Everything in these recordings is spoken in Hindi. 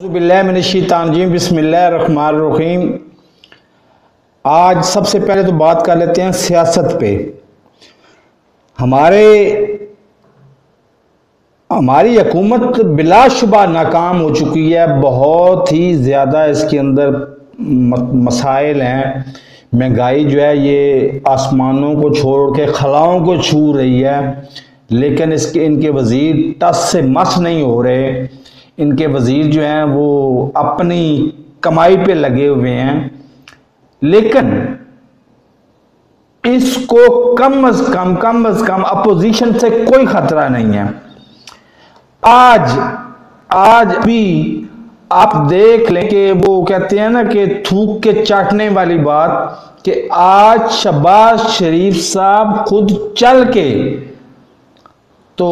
बिस्मिल्लाहिर्रहमानिर्रहीम। आज सबसे पहले तो बात कर लेते हैं सियासत पे। हमारी हुकूमत बिलाशुबा नाकाम हो चुकी है। बहुत ही ज़्यादा इसके अंदर मसाइल हैं। महंगाई जो है ये आसमानों को छोड़ के खलाओं को छू रही है, लेकिन इनके वज़ीर टस से मस नहीं हो रहे। इनके वज़ीर जो हैं वो अपनी कमाई पे लगे हुए हैं, लेकिन इसको कम अज कम अपोजिशन से कोई खतरा नहीं है। आज भी आप देख लें कि वो कहते हैं ना कि थूक के चाटने वाली बात, कि आज शहबाज शरीफ साहब खुद चल के तो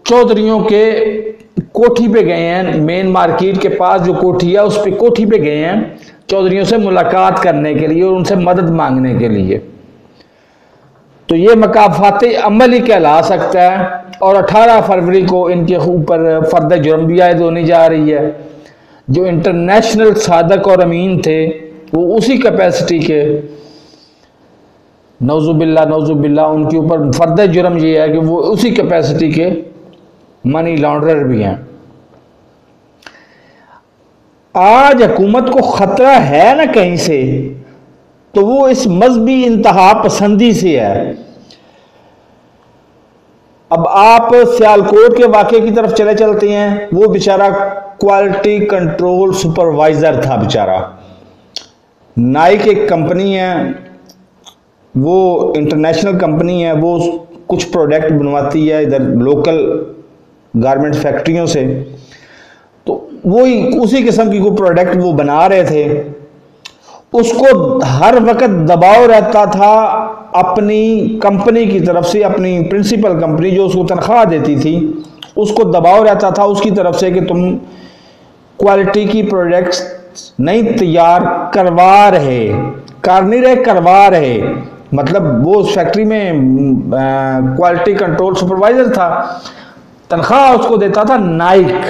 चौधरियों के कोठी पे गए हैं। मेन मार्केट के पास जो कोठी है उस पे कोठी पे गए हैं चौधरियों से मुलाकात करने के लिए और उनसे मदद मांगने के लिए। तो ये मकाफाती अमल ही कहला सकता है। और 18 फरवरी को इनके ऊपर फर्द जुर्म भी आयद होने जा रही है। जो इंटरनेशनल सादक और अमीन थे वो उसी कैपेसिटी के, नौजुबिल्ला उनके ऊपर फर्द जुर्म ये है कि वो उसी कैपेसिटी के मनी लॉन्ड्रर भी हैं। आज हुकूमत को खतरा है ना कहीं से, तो वो इस मजहबी इंतहा पसंदी से है। अब आप सियालकोट के वाक़े की तरफ चलते हैं। वो बेचारा क्वालिटी कंट्रोल सुपरवाइजर था बेचारा। नाइक एक कंपनी है, वो इंटरनेशनल कंपनी है, वो कुछ प्रोडक्ट बनवाती है इधर लोकल गारमेंट फैक्ट्रियों से। तो वही उसी किस्म की कोई प्रोडक्ट वो बना रहे थे। उसको हर वक्त दबाव रहता था अपनी कंपनी की तरफ से, अपनी प्रिंसिपल कंपनी जो उसको तनख्वाह देती थी, उसको दबाव रहता था उसकी तरफ से कि तुम क्वालिटी की प्रोडक्ट्स नहीं तैयार करवा रहे, कर नहीं रहे, करवा रहे। मतलब वो उस फैक्ट्री में क्वालिटी कंट्रोल सुपरवाइजर था, तनख्वाह उसको देता था नाइक।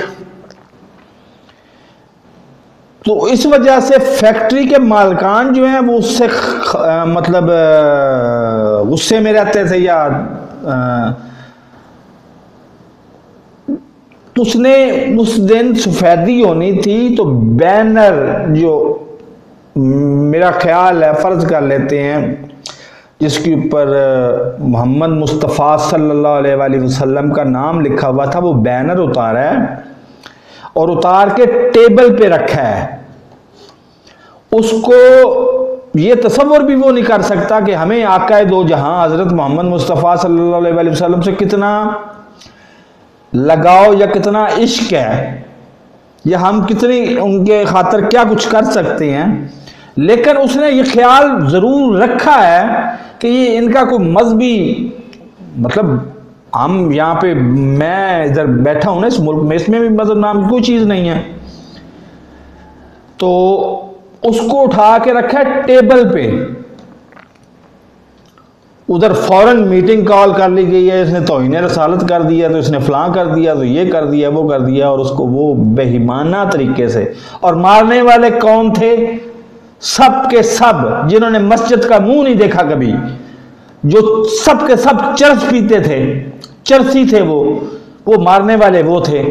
तो इस वजह से फैक्ट्री के मालकान जो हैं वो उससे मतलब गुस्से में रहते थे, या उसने उस दिन सफेदी होनी थी तो बैनर, जो मेरा ख्याल है फर्ज कर लेते हैं जिसके ऊपर मोहम्मद मुस्तफ़ा सल्लल्लाहु अलैहि वसल्लम का नाम लिखा हुआ था, वो बैनर उतारा है और उतार के टेबल पे रखा है। उसको ये तसव्वुर भी वो नहीं कर सकता कि हमें आकाए दो जहां हजरत मोहम्मद मुस्तफ़ा सल्लल्लाहु अलैहि वसल्लम से कितना लगाव या कितना इश्क है, या हम कितनी उनके खातिर क्या कुछ कर सकते हैं। लेकिन उसने ये ख्याल जरूर रखा है कि ये इनका कोई मजहबी, मतलब हम यहाँ पे, मैं इधर बैठा हूं ना इस मुल्क में, इसमें भी मजहब नाम की कोई चीज नहीं है। तो उसको उठा के रखा है टेबल पे। उधर फौरन मीटिंग कॉल कर ली गई है, इसने तौहीन रसालत कर दिया, तो इसने फलां कर दिया, तो ये कर दिया, वो कर दिया, और उसको वो बेईमाना तरीके से। और मारने वाले कौन थे? सब के सब जिन्होंने मस्जिद का मुंह नहीं देखा कभी, जो सब के सब चर्च पीते थे, चर्ची थे, वो मारने वाले वो थे।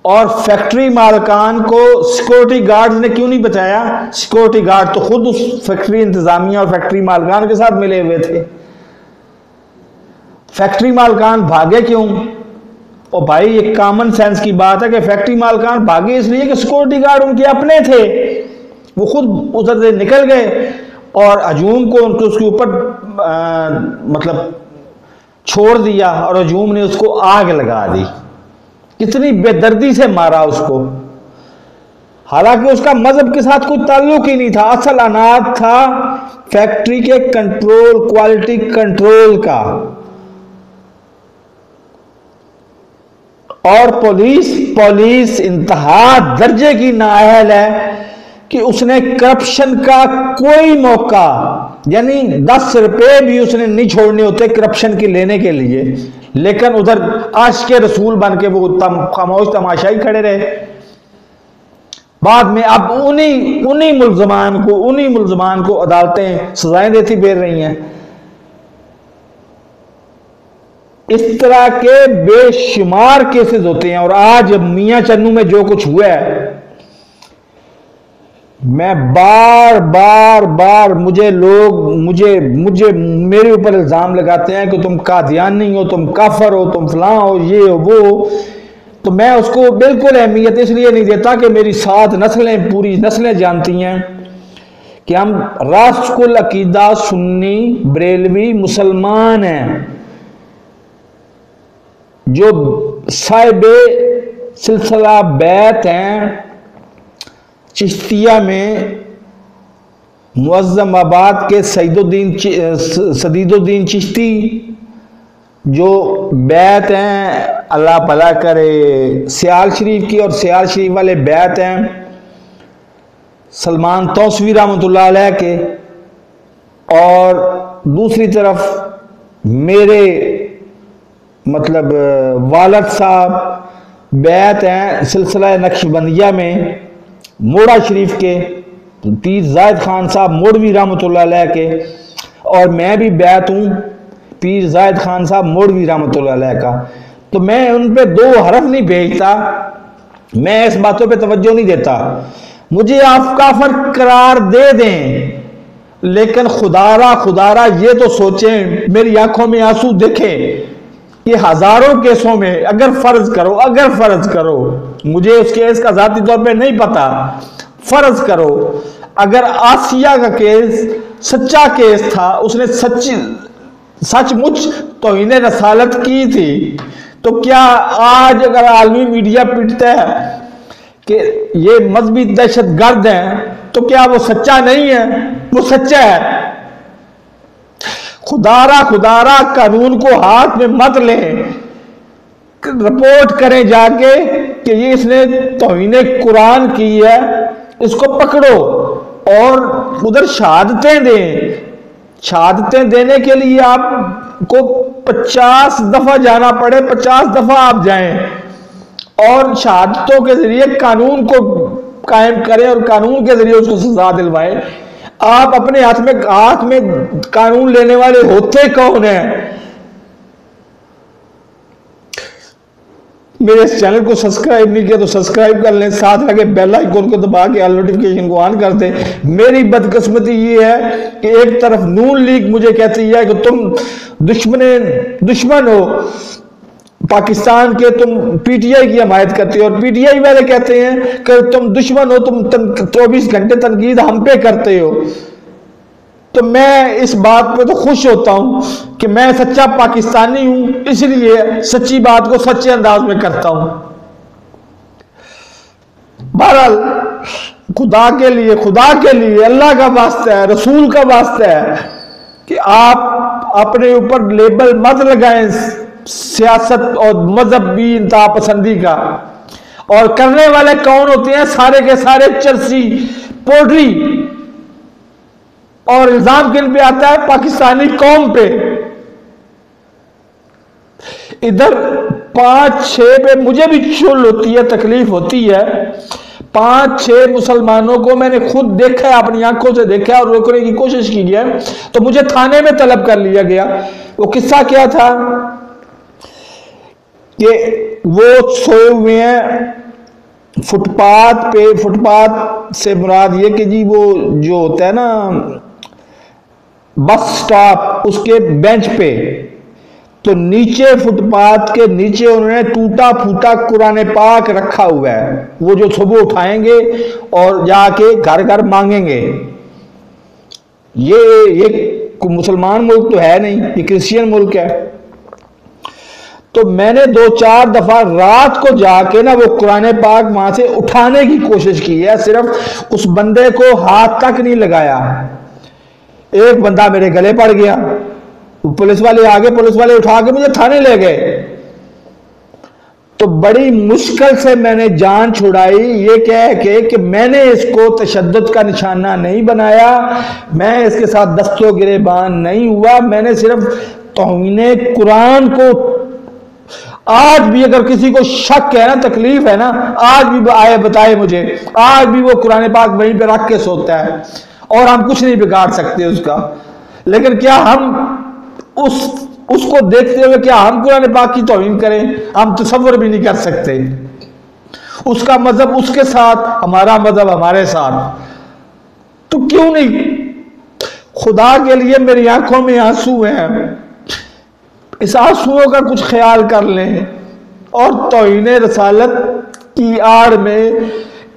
और फैक्ट्री मालकान को सिक्योरिटी गार्ड ने क्यों नहीं बचाया? सिक्योरिटी गार्ड तो खुद उस फैक्ट्री इंतजामिया और फैक्ट्री मालकान के साथ मिले हुए थे। फैक्ट्री मालकान भागे क्यों? और भाई एक कॉमन सेंस की बात है कि फैक्ट्री मालकान भागे इसलिए कि सिक्योरिटी गार्ड उनके अपने थे, वो खुद उधर से निकल गए और हजूम को उनके उसके ऊपर मतलब छोड़ दिया, और हजूम ने उसको आग लगा दी। कितनी बेदर्दी से मारा उसको, हालांकि उसका मजहब के साथ कोई ताल्लुक ही नहीं था। असल अनाज था फैक्ट्री के कंट्रोल, क्वालिटी कंट्रोल का। और पुलिस इंतहा दर्जे की नाअहल है कि उसने करप्शन का कोई मौका, यानी 10 रुपए भी उसने नहीं छोड़ने होते करप्शन के लेने के लिए, लेकिन उधर आशिक रसूल बन के वो खामोश तमाशाई खड़े रहे। बाद में अब उन्हीं मुल्ज़मान को अदालतें सजाएं देती फिर रही हैं। इस तरह के बेशुमार केसेस होते हैं। और आज मियां चन्नू में जो कुछ हुआ है, मैं बार मुझे मेरे ऊपर इल्जाम लगाते हैं कि तुम कादियानी हो, तुम काफर हो, तुम फलां हो, ये हो वो हो। तो मैं उसको बिल्कुल अहमियत इसलिए नहीं देता कि मेरी 7 नस्लें, पूरी नस्लें जानती हैं कि हम राष्ट्रकुल अकीदा सुन्नी बरेलवी मुसलमान हैं, जो साहिबे सिलसिला बैत हैं चिश्तिया में, मुअज़्ज़माबाद के सदीदुद्दीन चिश्ती जो बैत हैं, अल्लाह भला करे, सियाल शरीफ की और सियाल शरीफ वाले बैत हैं सलमान तौसवी रहमतुल्लाह अलैह के, और दूसरी तरफ मेरे मतलब वालद साहब बैत हैं सिलसिला नक्शबंदिया में मोड़ा शरीफ के, पीर जायद खान साहब मोड़वी रहमतुल्लाह अलैह के, और मैं भी बैत हूँ पीर जायद खान साहब मोड़वी रहमतुल्लाह अलैह का। तो मैं उन पे 2 हरफ नहीं भेजता, मैं इस बातों पे तवज्जो नहीं देता। मुझे आप काफिर करार दे दें, लेकिन खुदारा ये तो सोचें, मेरी आंखों में आंसू देखें कि हजारों केसों में अगर फर्ज करो, मुझे उस केस का जाती तौर पे नहीं पता, फर्ज करो अगर आसिया का केस सच्चा केस था, उसने सचमुच तौहीन रसालत की थी, तो क्या आज अगर आलमी मीडिया पिटता है कि ये मजहबी दहशतगर्द हैं, तो क्या वो सच्चा नहीं है? वो सच्चा है। खुदारा कानून को हाथ में मत लें, रिपोर्ट करें जाके कि ये इसने तौहीन कुरान की है, इसको पकड़ो और उधर शहादतें दें। शहादतें देने के लिए आपको 50 दफा जाना पड़े, 50 दफा आप जाएं और शहादतों के जरिए कानून को कायम करें और कानून के जरिए उसको सजा दिलवाएं। आप अपने हाथ में कानून लेने वाले होते कौन हैं? मेरे इस चैनल को सब्सक्राइब नहीं किया तो सब्सक्राइब कर लें, साथ लगे बेल आइकन को दबा के ऑल नोटिफिकेशन को ऑन कर दें। मेरी बदकिस्मती ये है कि एक तरफ नून लीग मुझे कहती है कि तुम दुश्मन हो पाकिस्तान के, तुम पीटीआई की हमायत करते हो, और पीटीआई वाले कहते हैं कि तुम दुश्मन हो, तुम 24 घंटे तनकीद हम पे करते हो। तो मैं इस बात पे तो खुश होता हूं कि मैं सच्चा पाकिस्तानी हूं, इसलिए सच्ची बात को सच्चे अंदाज में करता हूं। बहरहाल खुदा के लिए अल्लाह का वास्ता है, रसूल का वास्ता है कि आप अपने ऊपर लेबल मत लगाएं सियासत और मजहबी इंतहा पसंदी का। और करने वाले कौन होते हैं? सारे के सारे चर्सी पोल्ट्री। और इल्जाम किन पे आता है? पाकिस्तानी कौम पे। इधर 5-6 पे मुझे भी चुल होती है, तकलीफ होती है। 5-6 मुसलमानों को मैंने खुद देखा है, अपनी आंखों से देखा है और रोकने की कोशिश की है, तो मुझे थाने में तलब कर लिया गया। वो किस्सा क्या था कि वो सोए हुए हैं फुटपाथ पे। फुटपाथ से मुराद ये कि जी वो जो होता है ना बस स्टॉप, उसके बेंच पे, तो नीचे फुटपाथ के नीचे उन्होंने टूटा फूटा कुरान पाक रखा हुआ है। वो जो सुबह उठाएंगे और जाके घर घर मांगेंगे। ये मुसलमान मुल्क तो है नहीं, ये क्रिश्चियन मुल्क है। तो मैंने 2-4 दफा रात को जाके ना वो कुरान पाक वहां से उठाने की कोशिश की है, सिर्फ उस बंदे को हाथ तक नहीं लगाया। एक बंदा मेरे गले पड़ गया, पुलिस वाले आगे, पुलिस वाले उठा के मुझे थाने ले गए। तो बड़ी मुश्किल से मैंने जान छुड़ाई, ये कह के कि मैंने इसको तशद्दुद का निशाना नहीं बनाया, मैं इसके साथ दस्तो गिरेबान नहीं हुआ, मैंने सिर्फ तौहीन कुरान को आज भी अगर किसी को शक है ना, तकलीफ है ना, आज भी आए बताए मुझे, आज भी वो कुरान पाक वहीं पे रख के सोता है और हम कुछ नहीं बिगाड़ सकते उसका। लेकिन क्या हम उसको देखते हुए क्या हम कुरान पाक की तौहीन करें? हम तसव्वुर भी नहीं कर सकते। उसका मजहब उसके साथ, हमारा मजहब हमारे साथ, तो क्यों नहीं? खुदा के लिए मेरी आंखों में आंसू हैं, इस आंसुओं का कुछ ख्याल कर लें और तौहीन रसालत की आड़ में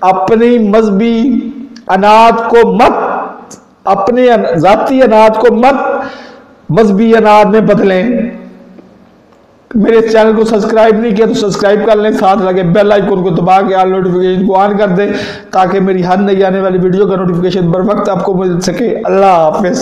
अपनी मजहबी अनाद को मत, अपने जाती अनाद को मत मजहबी अनाद में बदलें। मेरे चैनल को सब्सक्राइब नहीं किया तो सब्सक्राइब कर लें, साथ लगे बेल आइकन को दबा के ऑल नोटिफिकेशन को ऑन कर दें ताकि मेरी हर नई आने वाली वीडियो का नोटिफिकेशन बर वक्त आपको मिल सके। अल्लाह हाफिज।